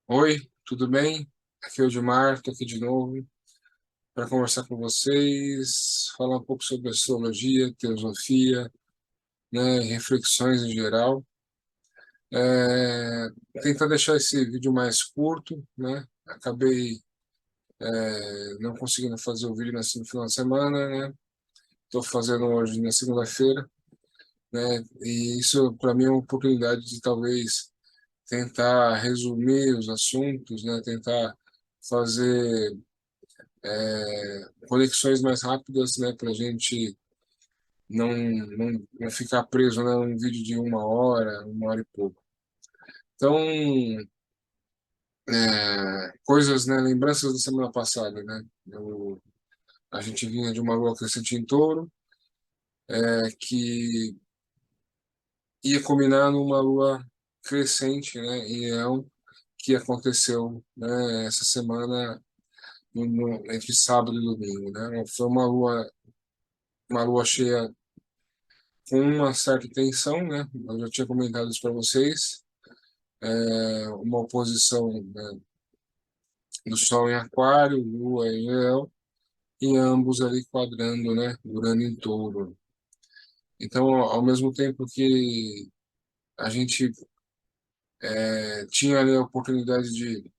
Oi, tudo bem? Aqui é o Edmar, estou aqui de novo para conversar com vocês, falar um pouco sobre astrologia, teosofia, né, reflexões em geral. É, Tentar deixar esse vídeo mais curto, né? Acabei não conseguindo fazer o vídeo no final de semana, né? Estou fazendo hoje na segunda-feira, né? E isso para mim é uma oportunidade de talvez tentar resumir os assuntos, né? Tentar fazer conexões mais rápidas, né, para a gente não ficar preso, né, num vídeo de uma hora e pouco. Então, coisas, né, lembranças da semana passada, né? A gente vinha de uma lua crescente em Touro, que ia combinar numa lua crescente, né, em Leão, que aconteceu, né, essa semana entre sábado e domingo, né? Foi uma lua cheia com uma certa tensão, né? Eu já tinha comentado isso para vocês, uma oposição, né, do Sol em Aquário, Lua em Leão, e ambos ali quadrando, né? Urano em Touro. Então, ao mesmo tempo que a gente tinha ali a oportunidade de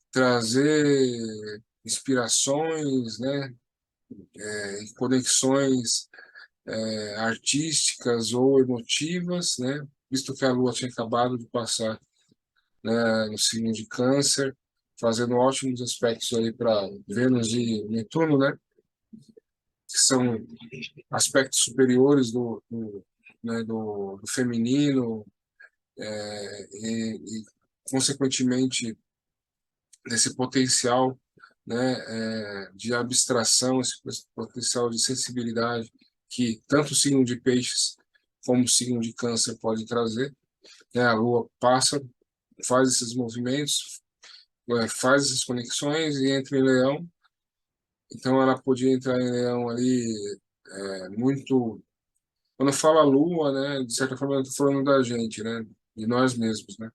trazer inspirações, né? Conexões artísticas ou emotivas, né? Visto que a Lua tinha acabado de passar, né, no signo de Câncer, fazendo ótimos aspectos aí para Vênus e Netuno, né, que são aspectos superiores do feminino, e, consequentemente, desse potencial, né, de abstração, esse potencial de sensibilidade que tanto o signo de Peixes como o signo de Câncer pode trazer, né? A Lua passa, faz esses movimentos, faz essas conexões e entra em Leão. Então ela podia entrar em Leão ali muito. Quando eu falo a Lua, né, de certa forma eu estou falando da gente, né, de nós mesmos, né.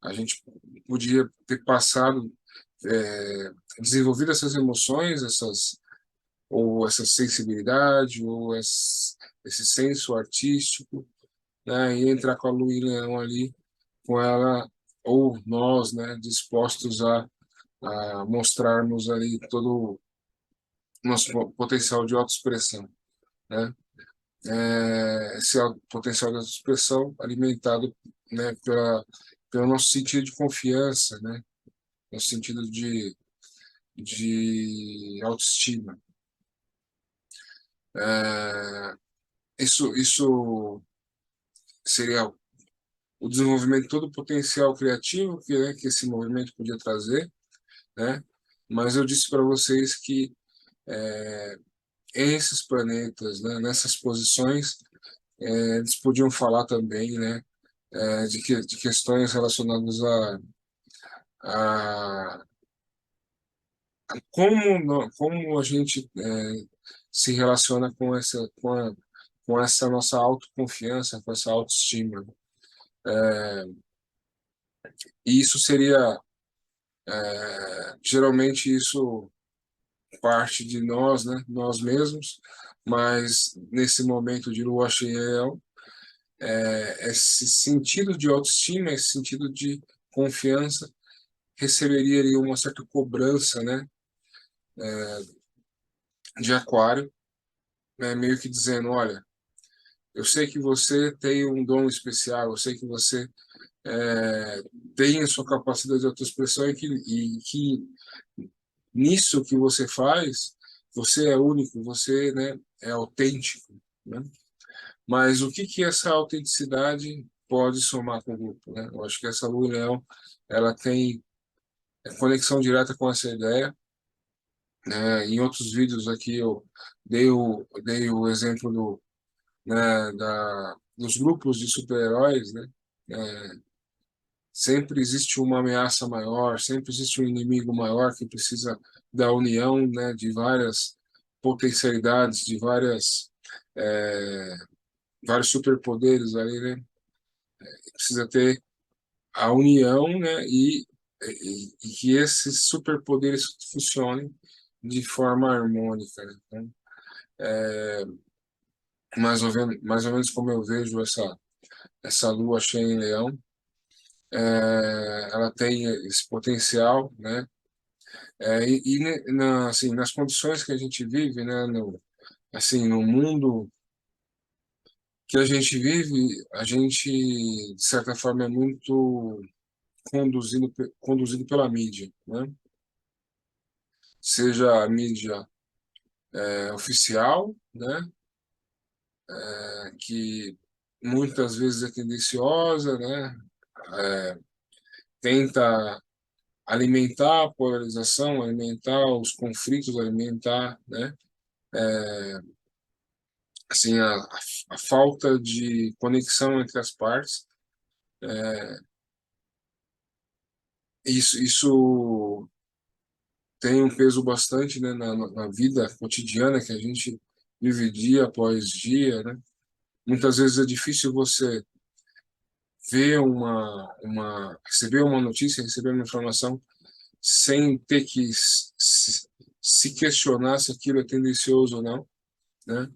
A gente podia ter passado, desenvolvido essas emoções, ou essa sensibilidade, ou esse senso artístico, né, e entrar com a Lua em Leão ali, com ela ou nós, né, dispostos a mostrarmos ali todo nosso potencial de autoexpressão, né? Esse potencial de autoexpressão alimentado, né, pelo nosso sentido de confiança, né? No sentido de autoestima. É, isso seria o desenvolvimento de todo o potencial criativo que esse movimento podia trazer, né? Mas eu disse para vocês que esses planetas, né, nessas posições, eles podiam falar também, né, de questões relacionadas a como a gente se relaciona com essa nossa autoconfiança, com essa autoestima. E isso seria, geralmente, isso parte de nós, né, nós mesmos, mas nesse momento de lua cheia, esse sentido de autoestima, esse sentido de confiança, receberia ali uma certa cobrança, né, de Aquário, né, meio que dizendo, olha, eu sei que você tem um dom especial, eu sei que você é, tem a sua capacidade de autoexpressão e que nisso que você faz, você é único, você, né, é autêntico, né? Mas o que que essa autenticidade pode somar com o grupo, né? Eu acho que essa Lua em Leão, ela tem conexão direta com essa ideia, né? Em outros vídeos aqui eu dei o exemplo dos grupos de super-heróis, né? É, Sempre existe uma ameaça maior, sempre existe um inimigo maior que precisa da união, né, de várias potencialidades, de é, vários superpoderes ali, né? Precisa ter a união, né, e e que esses superpoderes funcionem de forma harmônica, né? Então, mais ou menos como eu vejo essa lua cheia em Leão, ela tem esse potencial, né? Assim, nas condições que a gente vive, né? Assim, no mundo que a gente vive, a gente, de certa forma, é muito conduzido pela mídia, né? Seja a mídia oficial, né? Que muitas vezes é tendenciosa, né? Tenta alimentar a polarização, alimentar os conflitos, alimentar, né? Assim, a falta de conexão entre as partes. Isso tem um peso bastante, né, na vida cotidiana que a gente vive dia após dia, né? Muitas vezes é difícil você ver receber uma notícia, receber uma informação sem ter que se questionar se aquilo é tendencioso ou não, né?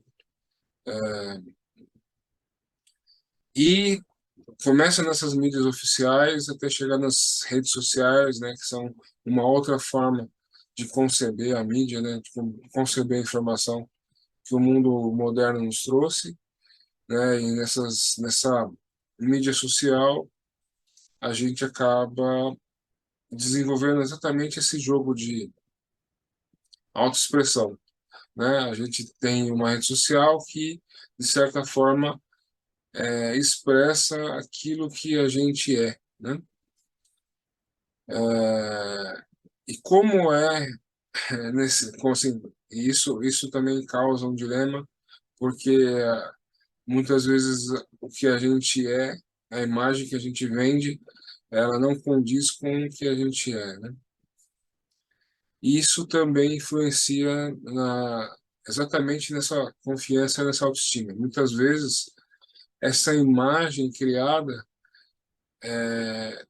E começa nessas mídias oficiais até chegar nas redes sociais, né, que são uma outra forma de conceber a mídia, né, de conceber a informação que o mundo moderno nos trouxe, né, e nessa mídia social a gente acaba desenvolvendo exatamente esse jogo de autoexpressão, né? A gente tem uma rede social que, de certa forma, expressa aquilo que a gente é, né? E como como assim, isso também causa um dilema, porque muitas vezes o que a gente é, a imagem que a gente vende, ela não condiz com o que a gente é, né? E isso também influencia exatamente nessa confiança, nessa autoestima. Muitas vezes essa imagem criada,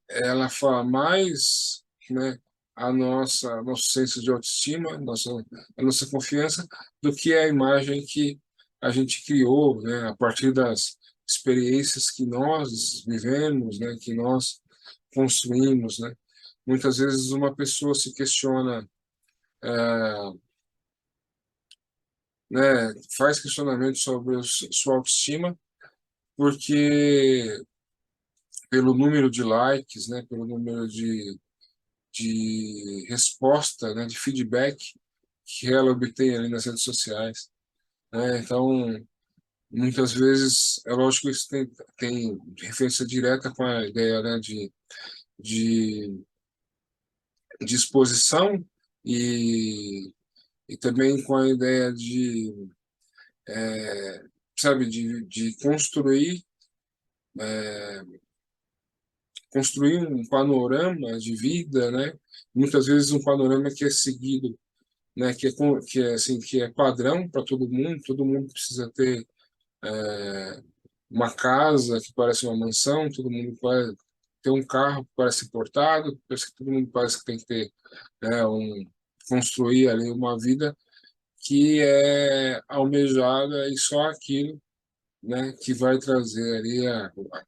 ela fala mais, né, nosso senso de autoestima, a nossa confiança, do que a imagem que a gente criou, né, a partir das experiências que nós vivemos, né, que nós construímos, né. Muitas vezes uma pessoa se questiona, né, faz questionamento sobre sua autoestima, porque pelo número de likes, né, pelo número de resposta, né, de feedback que ela obtém ali nas redes sociais, né? Então, muitas vezes, é lógico que isso tem referência direta com a ideia, né, de, de exposição e, e também com a ideia sabe, de construir um panorama de vida, né? Muitas vezes um panorama que é seguido, né? Que é padrão para todo mundo precisa ter uma casa que parece uma mansão, todo mundo vai ter um carro que parece portado, parece que todo mundo parece que tem que ter, né, construir ali uma vida que é almejada e só aquilo, né, que vai trazer ali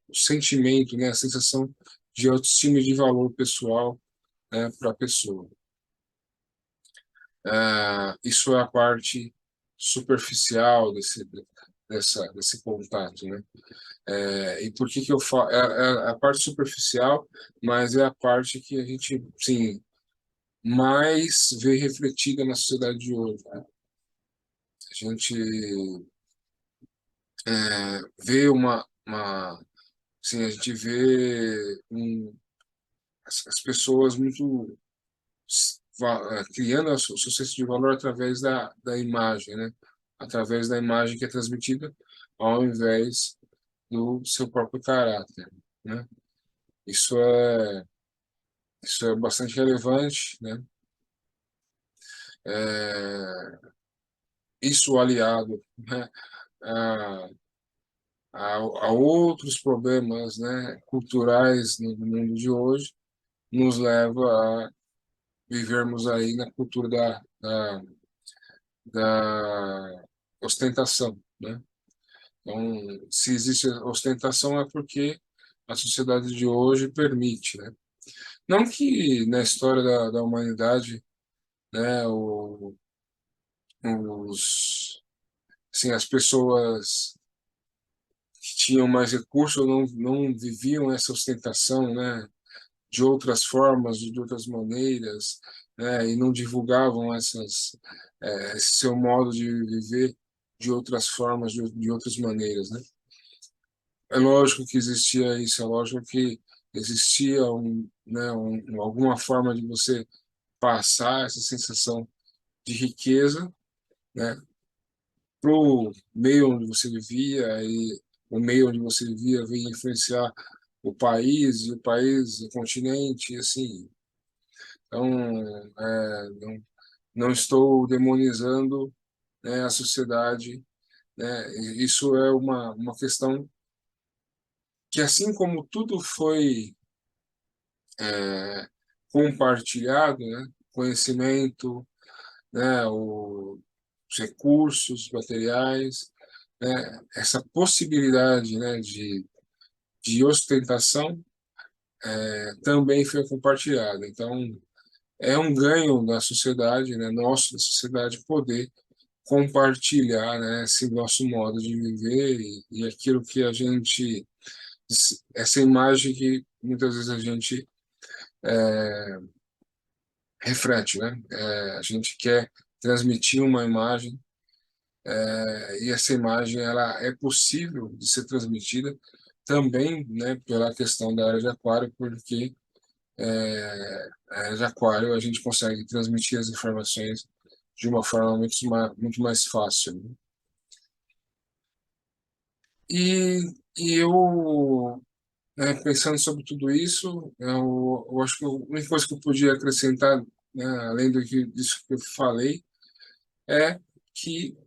o sentimento, né, a sensação de autoestima e de valor pessoal, né, para a pessoa. Isso é a parte superficial desse contato, né? E por que que eu falo? É a parte superficial, mas é a parte que a gente, sim, mais vê refletida na sociedade de hoje, né? A gente vê assim, a gente vê as pessoas muito criando o seu senso de valor através da imagem, né? Através da imagem que é transmitida, ao invés do seu próprio caráter, né? Isso é, isso é bastante relevante, né? É, isso aliado, né, a, a outros problemas, né, culturais no mundo de hoje, nos leva a vivermos aí na cultura da ostentação, né? Então, se existe ostentação é porque a sociedade de hoje permite, né? Não que na história da humanidade, né, assim, as pessoas que tinham mais recursos não viviam essa ostentação, né, de outras formas, de outras maneiras, né, e não divulgavam esse seu modo de viver de outras formas, de outras maneiras, né? É lógico que existia isso, é lógico que existia alguma forma de você passar essa sensação de riqueza, né, para o meio onde você vivia, e o meio onde você vivia vinha influenciar o país, e o país, o continente, e assim. Então, não estou demonizando, né, a sociedade, né, isso é uma questão que, assim como tudo foi compartilhado, né, conhecimento, né, os recursos materiais, né, essa possibilidade, né, de ostentação também foi compartilhada. Então, é um ganho da sociedade, né, nosso, da sociedade, poder compartilhar, né, esse nosso modo de viver e aquilo que a gente, essa imagem que muitas vezes a gente reflete, né? A gente quer transmitir uma imagem, e essa imagem ela é possível de ser transmitida também, né, pela questão da área de aquário, porque a área de aquário a gente consegue transmitir as informações de uma forma muito mais fácil, né? E, e eu, né, pensando sobre tudo isso, eu acho que a única coisa que eu podia acrescentar, né, além disso que eu falei, é que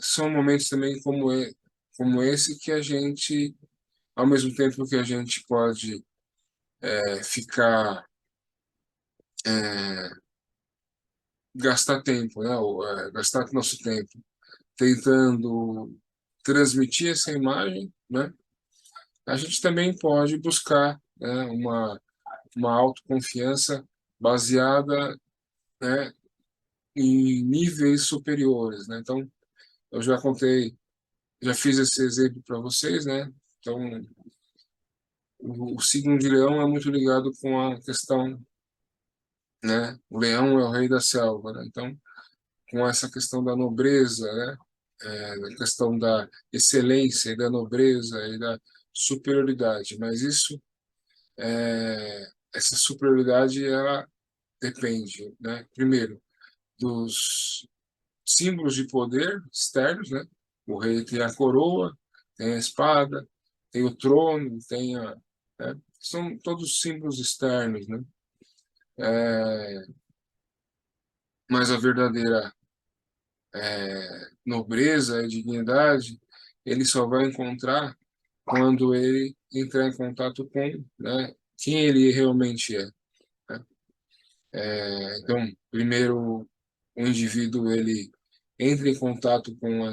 são momentos também como esse que a gente, ao mesmo tempo que a gente pode ficar, é, gastar tempo, né, ou, gastar nosso tempo tentando transmitir essa imagem, né, a gente também pode buscar, né, uma autoconfiança baseada, né, em níveis superiores, né? Então, eu já fiz esse exemplo para vocês, né? Então, o signo de Leão é muito ligado com a questão, né? O leão é o rei da selva, né? Então, com essa questão da nobreza, né? A questão da excelência e da nobreza e da superioridade. Mas essa superioridade, ela depende, né? Primeiro, dos símbolos de poder externos, né? O rei tem a coroa, tem a espada, tem o trono, né? São todos símbolos externos, né? Mas a verdadeira nobreza e dignidade ele só vai encontrar quando ele entrar em contato com, né, quem ele realmente é, né? Então, primeiro, o indivíduo ele entra em contato com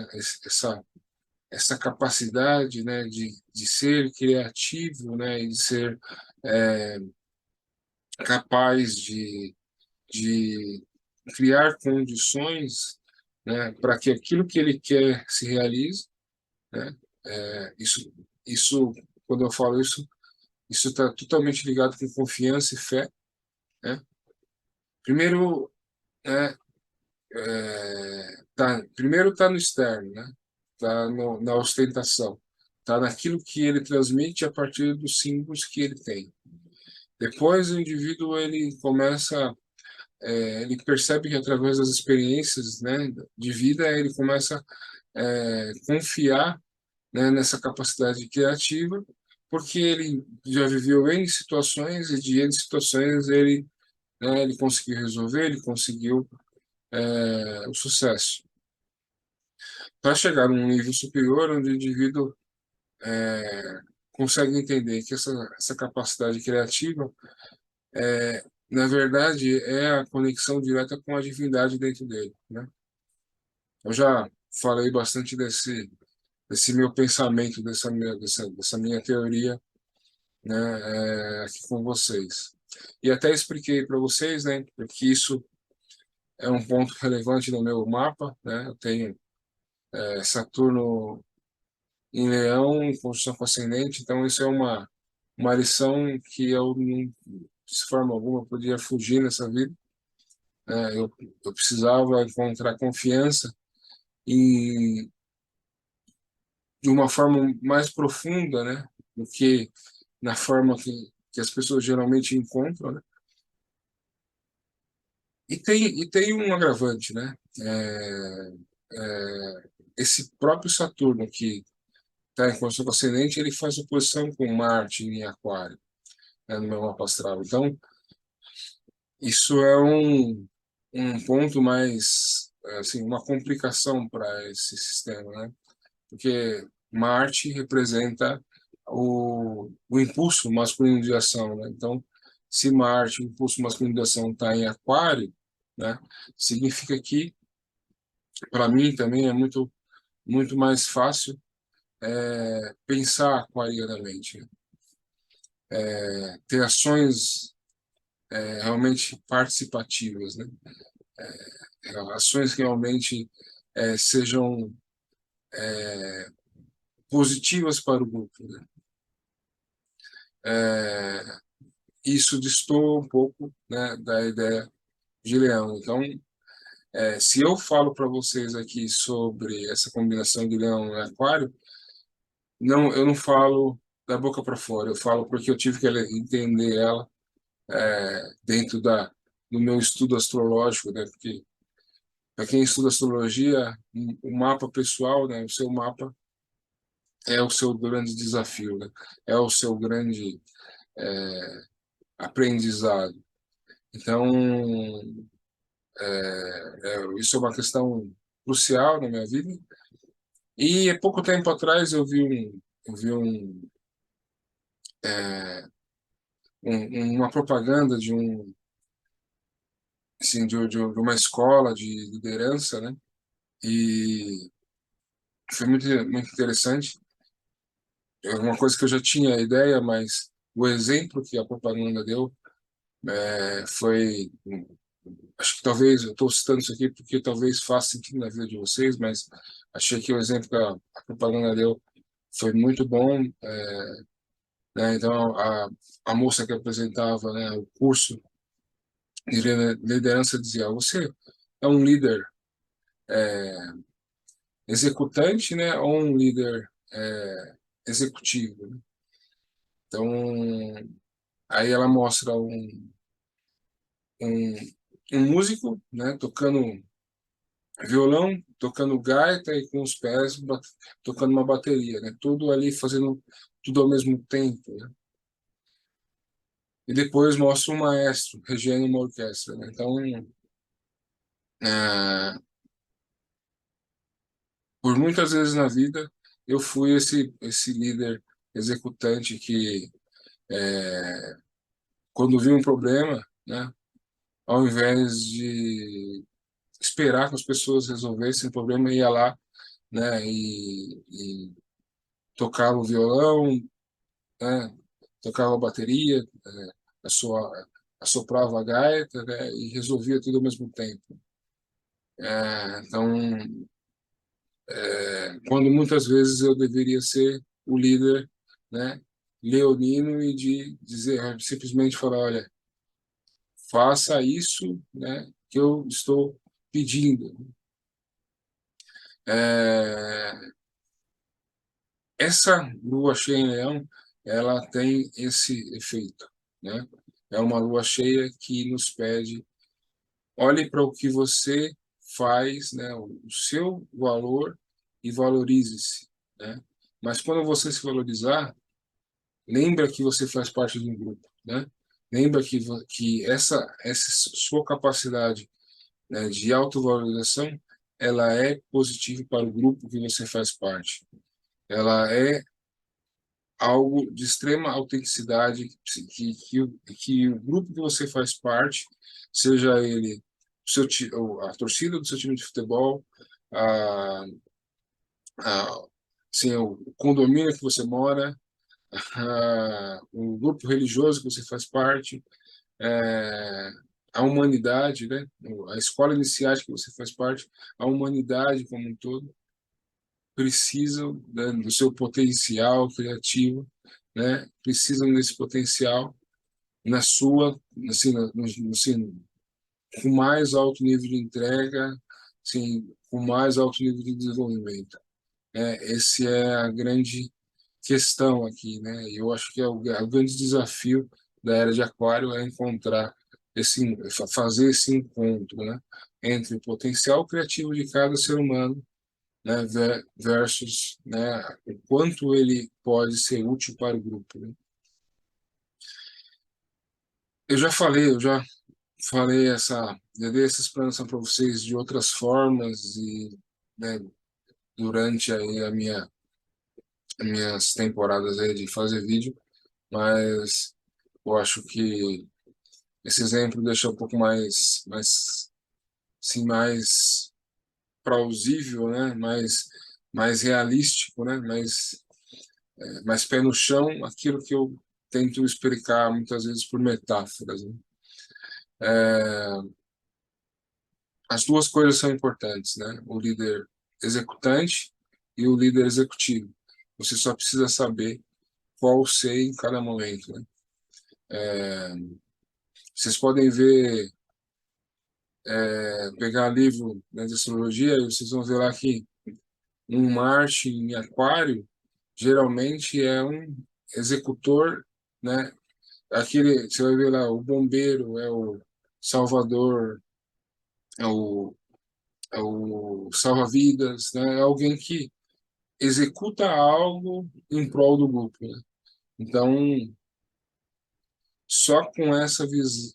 essa capacidade, né, de ser criativo, né, e de ser é, capaz de criar condições, né, para que aquilo que ele quer se realize, né? Isso, quando eu falo isso, isso está totalmente ligado com confiança e fé, né? Primeiro, né, primeiro tá no externo, né? Tá na ostentação, tá naquilo que ele transmite a partir dos símbolos que ele tem. Depois o indivíduo ele percebe que através das experiências, né, de vida ele começa a confiar, né, nessa capacidade criativa, porque ele já viveu N situações e de N situações ele conseguiu resolver, ele conseguiu o sucesso. Para chegar num nível superior, onde o indivíduo consegue entender que essa capacidade criativa na verdade, é a conexão direta com a divindade dentro dele, né? Eu já falei bastante desse meu pensamento, dessa minha teoria, né, aqui com vocês. E até expliquei para vocês, né, porque isso é um ponto relevante no meu mapa, né? Eu tenho Saturno em Leão, em conjunção com ascendente, então isso é uma lição que eu, de forma alguma, podia fugir nessa vida. Eu precisava encontrar confiança em, de uma forma mais profunda, né, do que na forma que as pessoas geralmente encontram, né? E tem um agravante, né? Esse próprio Saturno que está em conjunção com ascendente, ele faz oposição com Marte em Aquário, né, no meu mapa astral. Então, isso é um ponto mais, assim, uma complicação para esse sistema, né? Porque Marte representa o impulso masculino de ação, né? Então, se Marte, o impulso masculino de ação, está em Aquário, né? Significa que, para mim, também é muito mais fácil pensar aquarianamente, né? Ter ações realmente participativas, né? Ações que realmente sejam positivas para o grupo, né? Isso destoa um pouco, né, da ideia de Leão. Então, se eu falo para vocês aqui sobre essa combinação de Leão e Aquário, não, eu não falo da boca para fora, eu falo porque eu tive que entender ela dentro do meu estudo astrológico, né? Porque para quem estuda astrologia, o mapa pessoal, né, o seu mapa é o seu grande desafio, né? É o seu grande aprendizado. Então, isso é uma questão crucial na minha vida. E há pouco tempo atrás uma propaganda de assim, de uma escola de liderança, né? E foi muito interessante. É uma coisa que eu já tinha ideia, mas o exemplo que a propaganda deu foi, acho que talvez, eu estou citando isso aqui porque talvez faça sentido na vida de vocês, mas achei que o exemplo que a propaganda deu foi muito bom, né? Então, a moça que apresentava, né, o curso de liderança dizia: você é um líder executante, né, ou um líder executivo, né? Então, aí ela mostra um, um músico, né, tocando violão, tocando gaita e com os pés tocando uma bateria, né? Tudo ali fazendo tudo ao mesmo tempo, né? E depois mostra um maestro regendo uma orquestra, né? Então, é, por muitas vezes na vida eu fui esse líder executante que quando vi um problema, né, ao invés de esperar que as pessoas resolvessem o problema, ia lá, né, e tocava o violão, né, tocava a bateria, assoprava a gaita, né, e resolvia tudo ao mesmo tempo. Então, quando muitas vezes eu deveria ser o líder, né, leonino e de dizer, simplesmente falar, olha, faça isso, né, que eu estou pedindo. É, essa lua cheia em Leão, ela tem esse efeito, né? É uma lua cheia que nos pede, olhe para o que você faz, né? O seu valor e valorize-se, né? Mas quando você se valorizar, lembra que você faz parte de um grupo, né? Lembra que essa sua capacidade, né, de autovalorização, ela é positiva para o grupo que você faz parte. Ela é algo de extrema autenticidade, que o grupo que você faz parte, seja ele a torcida do seu time de futebol, a, a, assim, o condomínio que você mora, o grupo religioso que você faz parte, é, a humanidade, né? A escola iniciática que você faz parte, a humanidade como um todo, precisam, né, do seu potencial criativo, né? Precisam desse potencial na sua, assim, assim, com mais alto nível de entrega, assim, com mais alto nível de desenvolvimento. Esse é a grande questão aqui, né? E eu acho que é o grande desafio da era de Aquário é encontrar fazer esse encontro, né, entre o potencial criativo de cada ser humano, né, versus, né, o quanto ele pode ser útil para o grupo, né? Já dei essa explanação para vocês de outras formas e, né, durante aí as minhas temporadas aí de fazer vídeo, mas eu acho que esse exemplo deixa um pouco assim, mais plausível, né? Mais realístico, né? Mais pé no chão, aquilo que eu tento explicar muitas vezes por metáforas, né? As duas coisas são importantes, né? O líder executante e o líder executivo. Você só precisa saber qual ser em cada momento, né? Vocês podem ver, pegar livro, né, de astrologia, e vocês vão ver lá que um Marte em Aquário geralmente é um executor, né? Aquele, você vai ver lá, o bombeiro é o salvador, é o, é o salva-vidas, né? É alguém que executa algo em prol do grupo, né? Então, só com essa visão,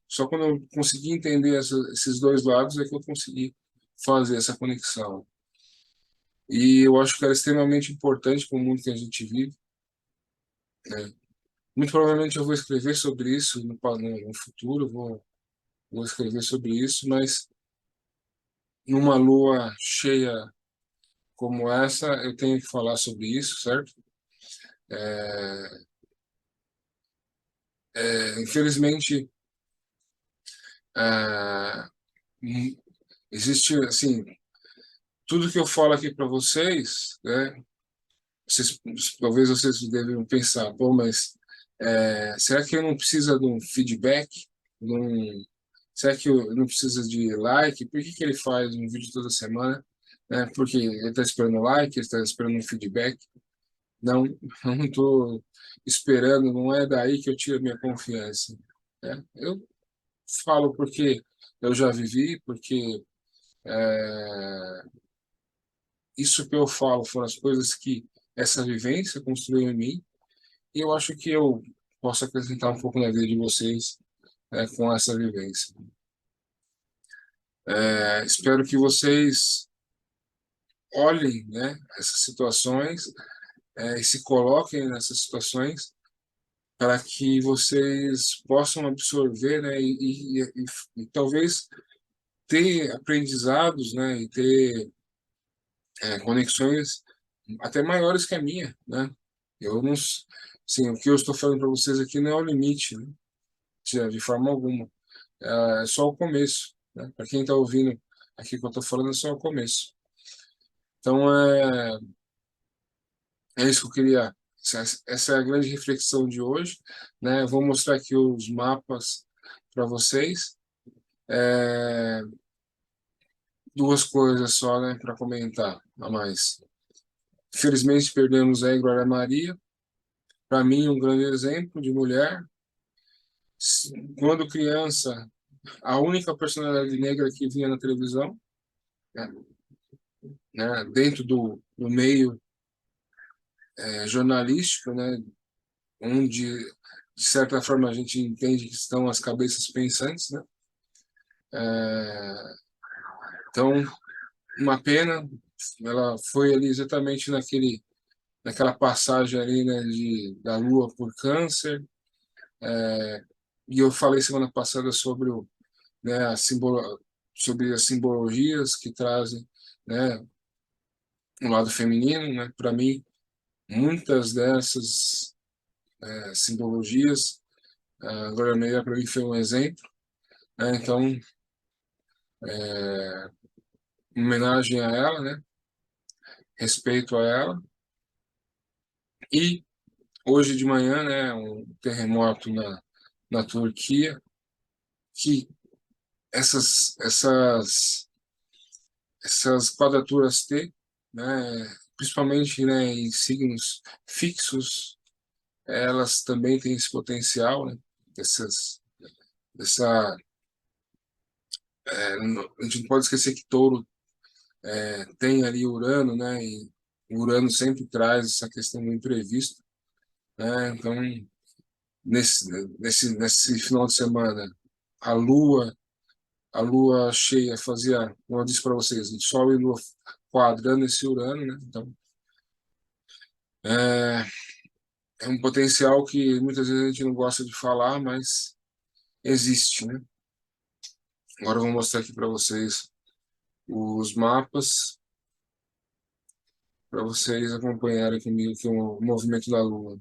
só quando eu consegui entender esses dois lados é que eu consegui fazer essa conexão. E eu acho que era extremamente importante para o mundo que a gente vive, né? Muito provavelmente eu vou escrever sobre isso no futuro, vou escrever sobre isso, mas numa lua cheia como essa, eu tenho que falar sobre isso, certo? Infelizmente, é, hum, existe, assim, tudo que eu falo aqui para vocês, né? Vocês, talvez vocês devem pensar, pô, mas será que eu não preciso de um feedback? De um, será que eu não preciso de like? Por que ele faz um vídeo toda semana? Né? Porque ele está esperando like, ele está esperando um feedback. Não, não estou esperando, não é daí que eu tiro a minha confiança, né? Eu falo porque eu já vivi, porque é, isso que eu falo foram as coisas que essa vivência construiu em mim, e eu acho que eu posso acrescentar um pouco na vida de vocês, com essa vivência. Espero que vocês olhem, né, essas situações, e se coloquem nessas situações para que vocês possam absorver, né, e talvez ter aprendizados, né, e ter conexões até maiores que a minha, né? Eu não, sim, o que eu estou falando para vocês aqui não é o limite, né, de forma alguma. É só o começo, né? Para quem está ouvindo aqui que eu estou falando, é só o começo. Então, é isso que eu queria. Essa é a grande reflexão de hoje, né? Eu vou mostrar aqui os mapas para vocês. É, duas coisas só, né, para comentar a mais. Infelizmente, perdemos a Glória Maria. Para mim, um grande exemplo de mulher. Quando criança, a única personalidade negra que vinha na televisão, né, dentro do meio jornalístico, né, onde, de certa forma, a gente entende que estão as cabeças pensantes, né? Então, uma pena, ela foi ali exatamente naquele naquela passagem ali, né, da Lua por Câncer. E eu falei semana passada sobre né, sobre as simbologias que trazem, né, um lado feminino, né? Para mim, muitas dessas simbologias, a Glória Meira para mim foi um exemplo, né? Então, em homenagem a ela, né? Respeito a ela. E hoje de manhã, né, um terremoto na Turquia, que essas quadraturas T, né, principalmente, né, em signos fixos, elas também têm esse potencial, né, dessa, a gente não pode esquecer que Touro tem ali Urano, né, e o Urano sempre traz essa questão do imprevisto, né, então nesse, nesse final de semana a Lua a lua cheia fazia, como eu disse para vocês, Sol e Lua quadrando esse Urano, né? Então, é, é um potencial que muitas vezes a gente não gosta de falar, mas existe, né? Agora eu vou mostrar aqui para vocês os mapas, para vocês acompanharem comigo aqui o movimento da Lua.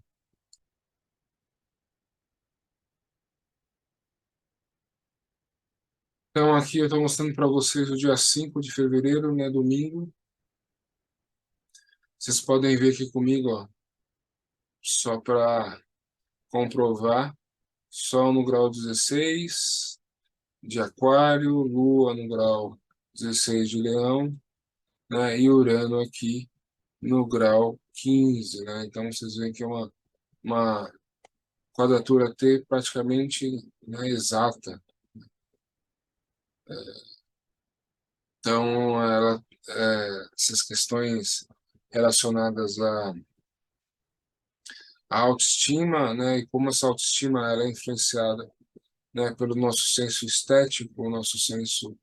Então, aqui eu estou mostrando para vocês o dia 5 de fevereiro, né, domingo. Vocês podem ver aqui comigo, ó, só para comprovar. Sol no grau 16 de Aquário, Lua no grau 16 de Leão, né, e Urano aqui no grau 15, né? Então vocês veem que é uma quadratura T praticamente, né, exata. Então essas questões relacionadas à autoestima, né, e como essa autoestima ela é influenciada, né, pelo nosso senso estético, o nosso senso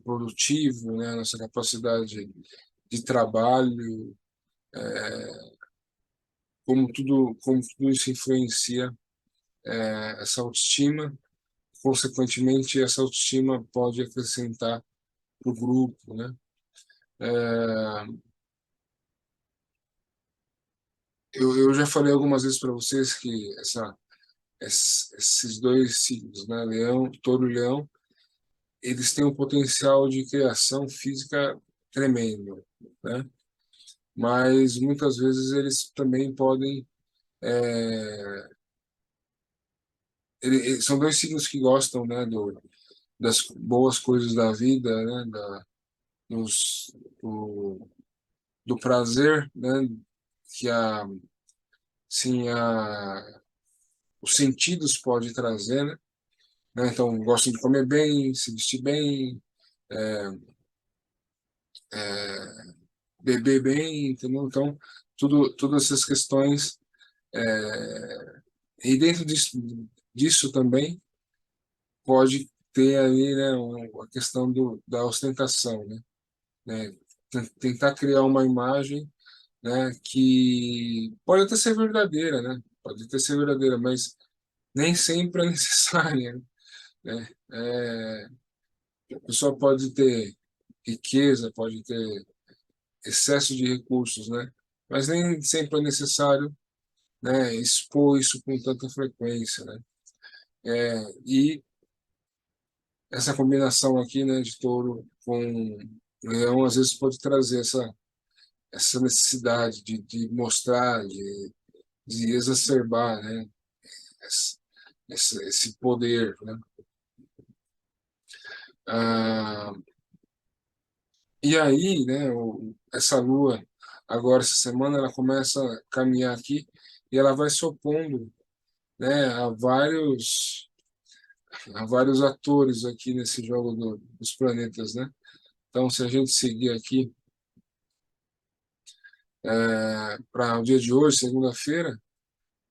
produtivo, né, nossa capacidade de trabalho, como tudo isso influencia essa autoestima. Consequentemente, essa autoestima pode acrescentar para o grupo, né? É, eu já falei algumas vezes para vocês que esses dois signos, né, Leão, Touro e Leão, eles têm um potencial de criação física tremendo, né? Mas muitas vezes eles também podem são dois signos que gostam, né, das boas coisas da vida, né, dos, do, do prazer, né, que sim, os sentidos podem trazer, né? Então, gostam de comer bem, se vestir bem, beber bem, entendeu? Então, todas essas questões. E dentro disso também pode ter aí, né, a questão da ostentação, né? Tentar criar uma imagem, né, que pode até ser verdadeira, né? Pode até ser verdadeira, mas nem sempre é necessária, né? A pessoa pode ter riqueza, pode ter excesso de recursos, né? Mas nem sempre é necessário, né, expor isso com tanta frequência, né? E essa combinação aqui, né, de touro com leão, às vezes pode trazer essa necessidade de mostrar, de exacerbar, né, esse, esse poder, né? Ah, e aí, né, essa lua, agora essa semana, ela começa a caminhar aqui e ela vai se opondo, né, a vários atores aqui nesse jogo dos planetas, né? Então, se a gente seguir aqui para o dia de hoje, segunda-feira,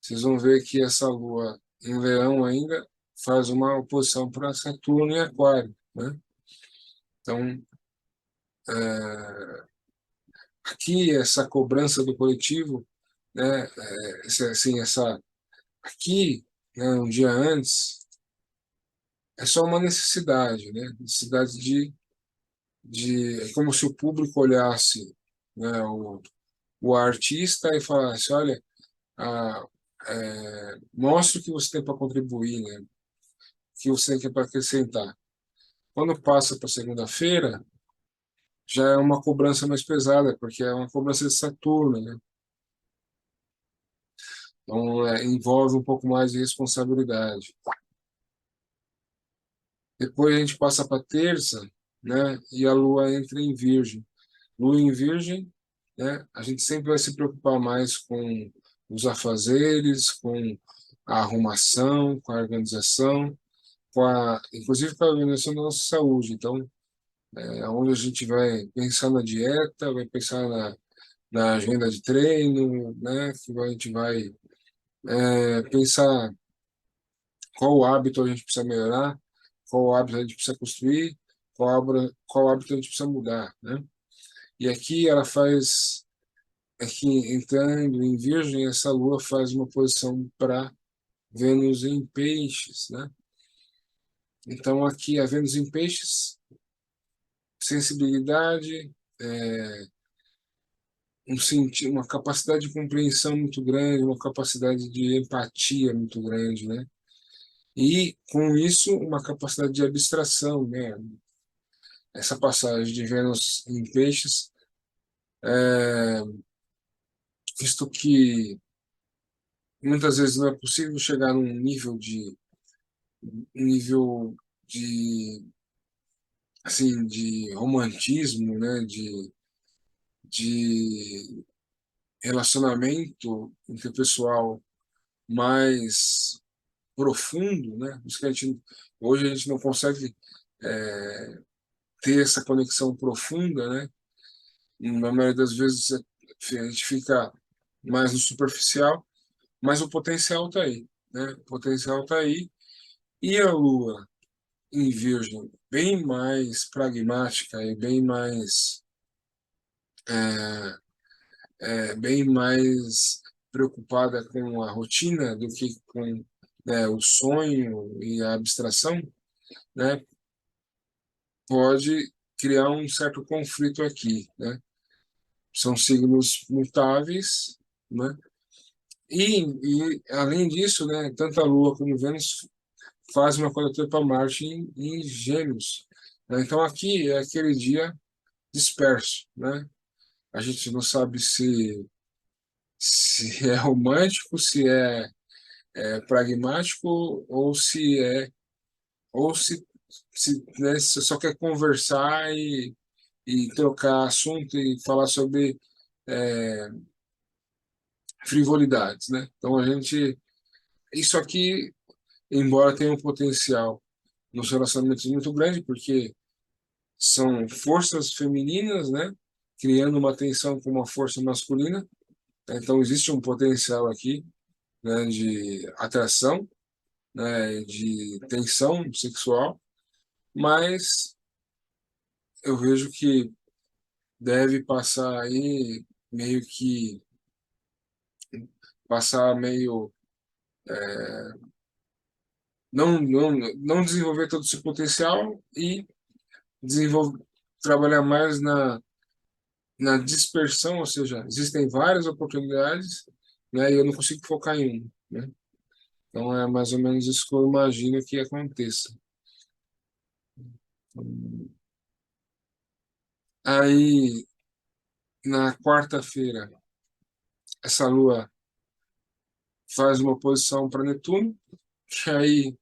vocês vão ver que essa lua em Leão ainda faz uma oposição para Saturno e Aquário, né? Então, aqui essa cobrança do coletivo, né, assim, aqui, né, um dia antes, é só uma necessidade, né, necessidade é como se o público olhasse, né, o artista e falasse, olha, a, mostre o que você tem para contribuir, né, o que você tem para acrescentar. Quando passa para segunda-feira, já é uma cobrança mais pesada, porque é uma cobrança de Saturno, né? Então, envolve um pouco mais de responsabilidade. Depois a gente passa para terça, né? E a Lua entra em Virgem. Lua em Virgem, né? A gente sempre vai se preocupar mais com os afazeres, com a arrumação, com a organização, inclusive com a organização da nossa saúde. Então, onde a gente vai pensar na dieta, vai pensar na agenda de treino, né? Que a gente vai pensar qual hábito a gente precisa melhorar, qual hábito a gente precisa construir, qual hábito a gente precisa mudar, né? E aqui ela faz, aqui entrando em Virgem, essa lua faz uma posição para Vênus em Peixes, né? Então aqui a Vênus em Peixes, sensibilidade, é, uma capacidade de compreensão muito grande, uma capacidade de empatia muito grande, né? E com isso uma capacidade de abstração, né? Essa passagem de Vênus em Peixes, visto que muitas vezes não é possível chegar num nível de assim de romantismo, né, de relacionamento interpessoal mais profundo, né? Por isso que hoje a gente não consegue ter essa conexão profunda, né? Na maioria das vezes a gente fica mais no superficial, mas o potencial está aí, né? O potencial está aí. E a Lua em Virgem, bem mais pragmática e bem mais preocupada com a rotina do que com, né, o sonho e a abstração, né? Pode criar um certo conflito aqui, né? São signos mutáveis, né? Além disso, né, tanto a Lua como Vênus faz uma quadratura para Marte em Gêmeos, né? Então aqui é aquele dia disperso, né? A gente não sabe se é romântico, se é pragmático ou se, né, se só quer conversar e trocar assunto e falar sobre é, frivolidades, né? Então a gente isso aqui, embora tenha um potencial nos relacionamentos muito grande, porque são forças femininas, né? Criando uma tensão com uma força masculina. Então existe um potencial aqui, né? De atração, né? De tensão sexual, mas eu vejo que deve passar aí meio que passar meio não desenvolver todo esse potencial e desenvolver trabalhar mais na dispersão, ou seja, existem várias oportunidades, né, e eu não consigo focar em uma, né? Então é mais ou menos isso que eu imagino que aconteça. Aí, na quarta-feira, essa lua faz uma posição para Netuno, que aí,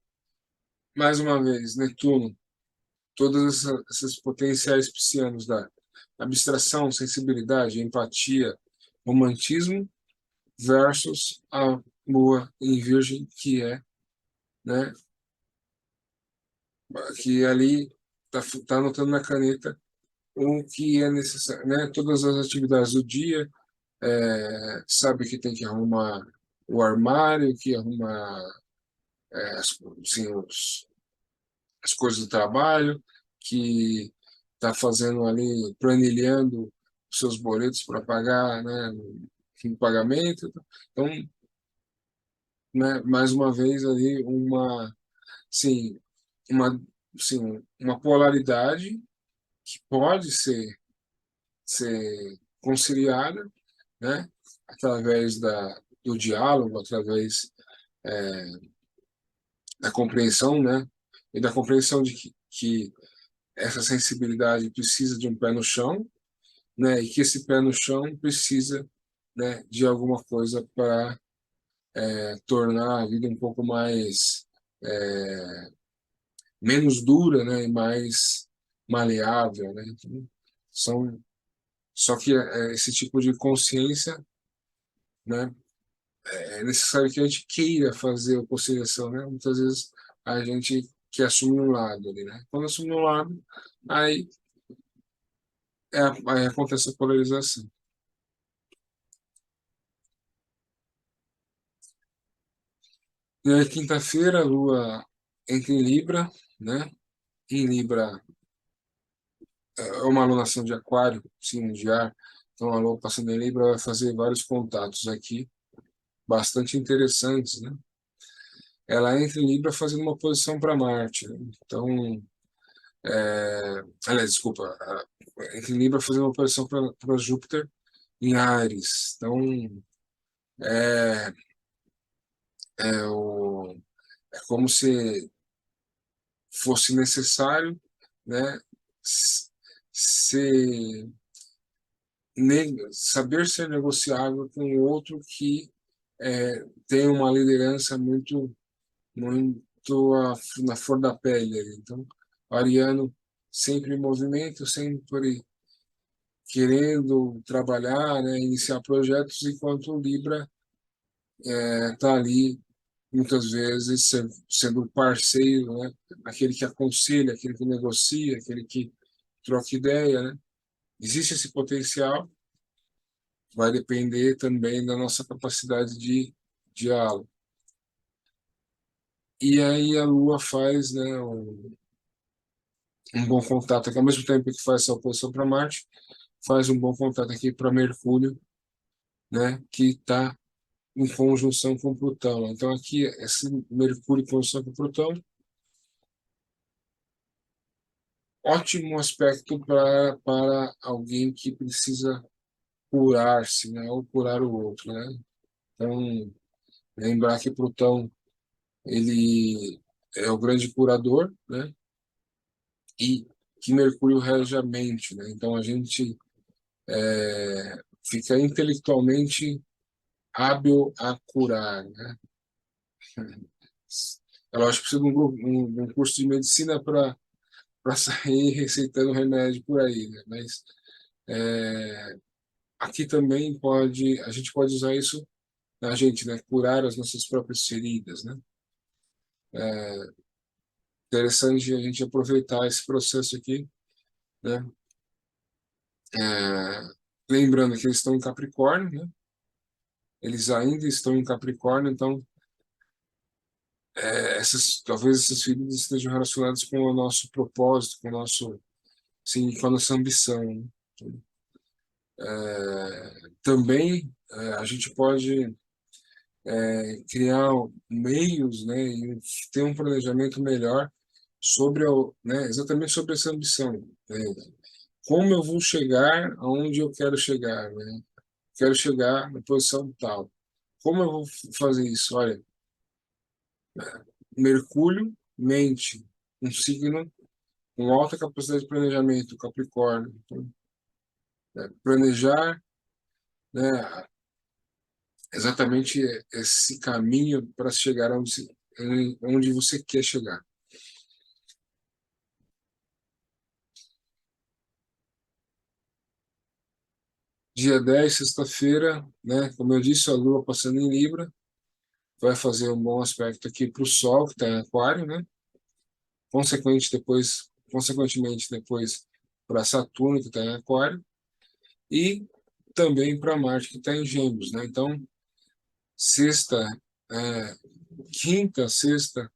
mais uma vez, Netuno, esses potenciais piscianos da abstração, sensibilidade, empatia, romantismo, versus a lua em Virgem, que né, que ali tá anotando na caneta o que é necessário, né? Todas as atividades do dia, sabe que tem que arrumar o armário, que arrumar assim, as coisas do trabalho, que está fazendo ali, planilhando os seus boletos para pagar, né, em pagamento. Então, né, mais uma vez ali sim, uma, uma polaridade que pode ser conciliada, né, através do diálogo, através da compreensão, né, e da compreensão de que essa sensibilidade precisa de um pé no chão, né, e que esse pé no chão precisa, né, de alguma coisa para tornar a vida um pouco mais menos dura, né, e mais maleável, né? Então, são só que esse tipo de consciência, né, é necessário que a gente queira fazer a conciliação, né? Muitas vezes a gente quer assumir um lado ali, né? Quando assume um lado, aí, aí acontece a polarização. E aí, quinta-feira, a Lua entra em Libra, né? Em Libra é uma alunação de aquário, signo de ar. Então, a Lua passando em Libra vai fazer vários contatos aqui, bastante interessantes, né? Ela entra em Libra fazendo uma posição para Marte, né? Então, aliás, desculpa, entra em Libra fazendo uma posição para Júpiter em Áries. Então, é, é, o, é como se fosse necessário, né, ser, saber ser negociável com o outro que tem uma liderança muito na flor da pele ali. Então, o ariano sempre em movimento, sempre querendo trabalhar, né, iniciar projetos, enquanto o Libra está ali muitas vezes sendo parceiro, né, aquele que aconselha, aquele que negocia, aquele que troca ideia, né? Existe esse potencial, vai depender também da nossa capacidade de diálogo. E aí a Lua faz, né, um bom contato aqui, ao mesmo tempo que faz essa oposição para Marte, faz um bom contato aqui para Mercúrio, né, que está em conjunção com Plutão. Então aqui esse Mercúrio em conjunção com Plutão, ótimo aspecto para alguém que precisa curar-se, né, ou curar o outro, né? Então, lembrar que Plutão ele é o grande curador, né? E que Mercúrio rege a mente, né? Então a gente fica intelectualmente hábil a curar, né? É lógico que precisa de um curso de medicina para sair receitando remédio por aí, né? Mas aqui também a gente pode usar isso na gente, né? Curar as nossas próprias feridas, né? Interessante a gente aproveitar esse processo aqui, né? É, lembrando que eles estão em Capricórnio, né? Eles ainda estão em Capricórnio, então talvez essas feridas estejam relacionadas com o nosso propósito, com o nosso, sim, com a nossa ambição, né? Também a gente pode criar meios, né, e ter um planejamento melhor sobre né, exatamente sobre essa ambição, né? Como eu vou chegar aonde eu quero chegar, né? Quero chegar na posição tal. Como eu vou fazer isso? Olha, Mercúrio, mente, um signo com alta capacidade de planejamento, Capricórnio. Então, planejar, né, exatamente esse caminho para chegar onde você quer chegar. Dia 10, sexta-feira, né, como eu disse, a Lua passando em Libra, vai fazer um bom aspecto aqui para o Sol, que está em Aquário, né? Consequentemente, depois para Saturno, que está em Aquário, e também para Marte, que está em Gêmeos, né? Então, sexta, é, quinta, sexta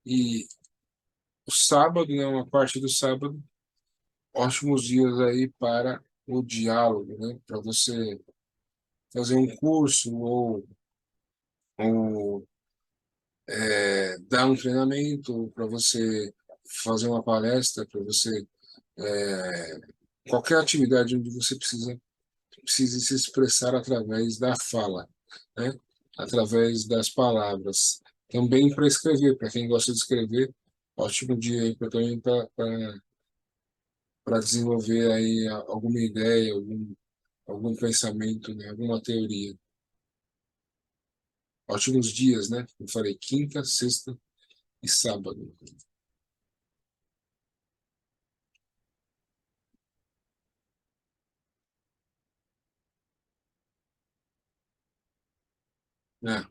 e o sábado, né, uma parte do sábado, ótimos dias aí para o diálogo, né? Para você fazer um curso ou dar um treinamento, para você fazer uma palestra, para você qualquer atividade onde você precise se expressar através da fala, né? Através das palavras. Também para escrever, para quem gosta de escrever, ótimo dia aí também para desenvolver aí alguma ideia, algum pensamento, né? Alguma teoria. Ótimos dias, né? Eu falei quinta, sexta e sábado. Né?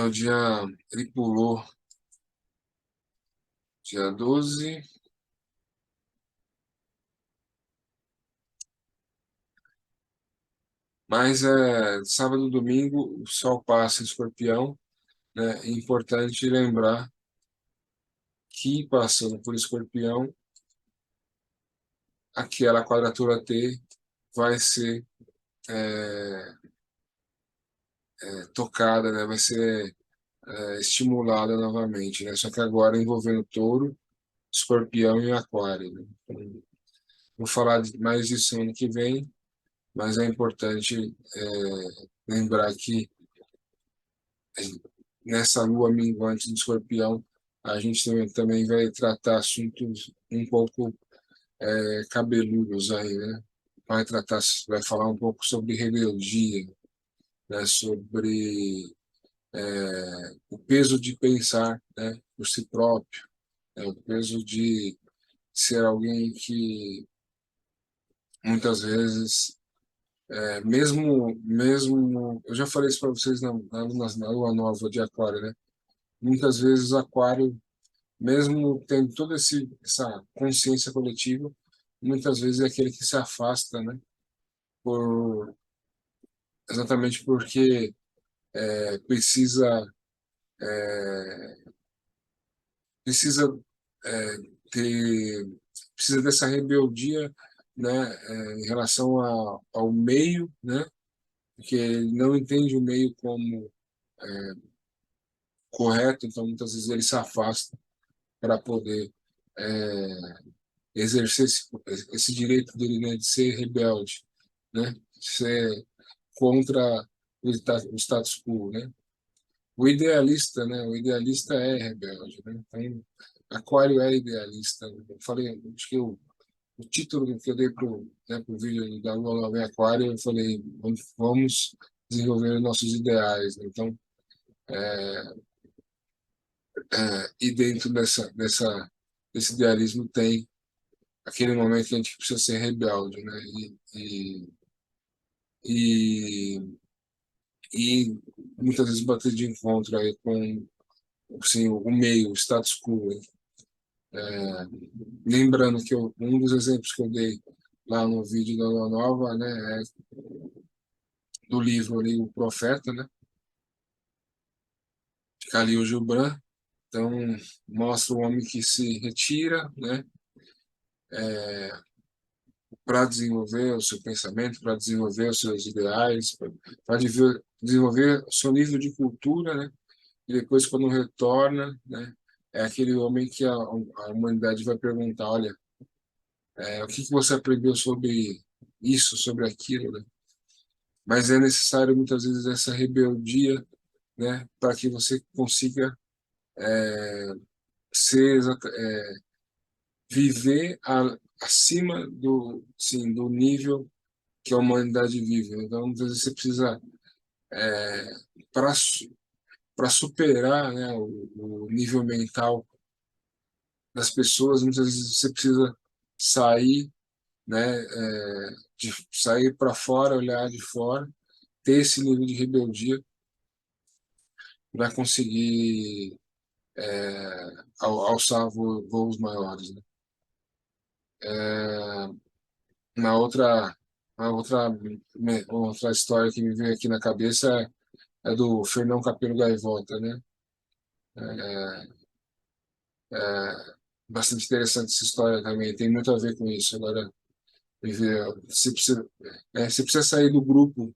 O dia, ele pulou dia 12, mas sábado e domingo o sol passa em Escorpião, né? É importante lembrar que passando por Escorpião, aquela quadratura T vai ser tocada, né? Vai ser estimulada novamente, né? Só que agora envolvendo Touro, Escorpião e Aquário, né? Então, vou falar mais disso ano que vem, mas é importante lembrar que nessa lua minguante do Escorpião a gente também vai tratar assuntos um pouco cabeludos aí, né? Vai falar um pouco sobre rebeldia, né? Sobre o peso de pensar, né? Por si próprio, né? O peso de ser alguém que muitas vezes mesmo, eu já falei isso para vocês na lua nova de Aquário, né? Muitas vezes Aquário, mesmo tendo toda essa consciência coletiva, muitas vezes é aquele que se afasta, né? Por, exatamente porque precisa precisa é, ter precisa dessa rebeldia, né? Em relação ao meio, né? Porque ele não entende o meio como correto, então muitas vezes ele se afasta para poder é, exercer esse direito dele, né, de ser rebelde, né, de ser contra o status quo, né. O idealista é rebelde, né. Então, Aquário é idealista. Eu falei, acho que o título que eu dei pro vídeo da Lua Nova em Aquário, eu falei, vamos desenvolver nossos ideais, né? Então, e dentro desse idealismo tem aquele momento que a gente precisa ser rebelde, né? E, e muitas vezes bater de encontro aí com assim, o meio, o status quo, né? Lembrando que um dos exemplos que eu dei lá no vídeo da Lua Nova, né, é do livro ali, O Profeta, né? Khalil Gibran. Então, mostra o homem que se retira, né, para desenvolver o seu pensamento, para desenvolver os seus ideais, para desenvolver o seu nível de cultura, né? E depois, quando retorna, né, é aquele homem que a humanidade vai perguntar, olha, o que que você aprendeu sobre isso, sobre aquilo, né? Mas é necessário muitas vezes essa rebeldia, né, para que você consiga ser viver acima sim, do nível que a humanidade vive. Então, muitas vezes você precisa para para superar, né, o nível mental das pessoas, muitas vezes você precisa sair, né, de sair para fora, olhar de fora, ter esse nível de rebeldia para conseguir alçar voos maiores, né? Na outra A outra história que me veio aqui na cabeça é do Fernão Capelo Gaivota, né? Bastante interessante essa história também, tem muito a ver com isso. Agora, você precisa sair do grupo,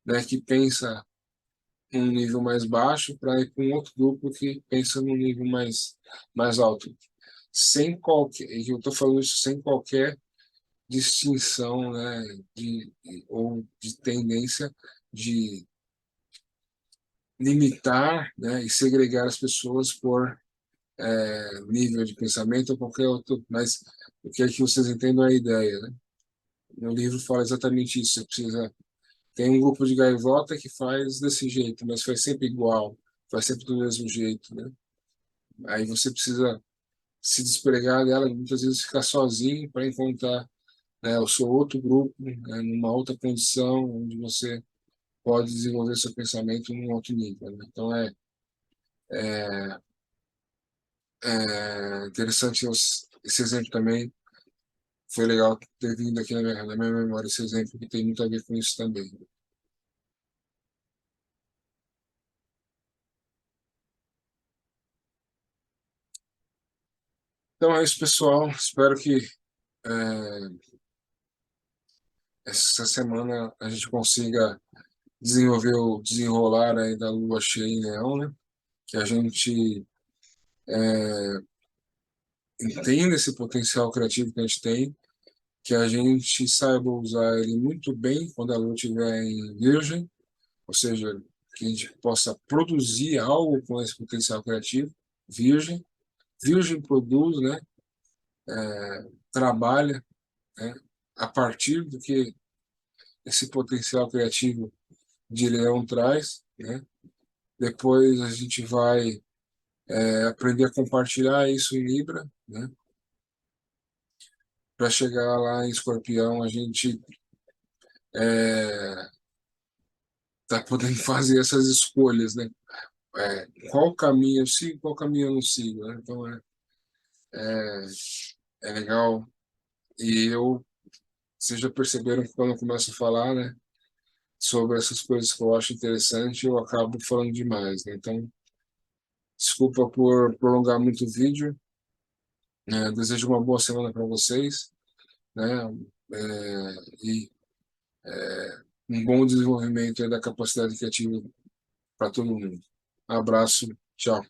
né, que pensa um nível mais baixo para ir com outro grupo que pensa num nível mais alto. Sem qualquer, e eu estou falando isso sem qualquer distinção, né, ou de tendência de limitar, né, e segregar as pessoas por nível de pensamento ou qualquer outro, mas o que é que vocês entendam a ideia, né? No livro fala exatamente isso. Você precisa tem um grupo de gaivota que faz desse jeito, mas faz sempre igual, faz sempre do mesmo jeito, né? Aí você precisa se despregar dela, muitas vezes ficar sozinho para encontrar, né, o seu outro grupo, né, numa outra condição, onde você pode desenvolver seu pensamento num outro nível, né? Então é interessante esse exemplo também. Foi legal ter vindo aqui na minha memória esse exemplo, que tem muito a ver com isso também. Então é isso, pessoal. Espero que essa semana a gente consiga desenvolver o desenrolar aí da lua cheia em Leão, né? Que a gente entenda esse potencial criativo que a gente tem, que a gente saiba usar ele muito bem quando a lua estiver em Virgem, ou seja, que a gente possa produzir algo com esse potencial criativo. Virgem, Virgem produz, né? Trabalha, né? A partir do que esse potencial criativo de Leão traz, né? Depois a gente vai aprender a compartilhar isso em Libra, né? Para chegar lá em Escorpião, a gente tá podendo fazer essas escolhas, né? Qual caminho eu sigo, qual caminho eu não sigo, né? Então é legal. E vocês já perceberam que quando eu começo a falar, né, sobre essas coisas que eu acho interessante, eu acabo falando demais, né? Então, desculpa por prolongar muito o vídeo, né? Desejo uma boa semana para vocês, né? E um bom desenvolvimento aí da capacidade criativa para todo mundo. Abraço, tchau.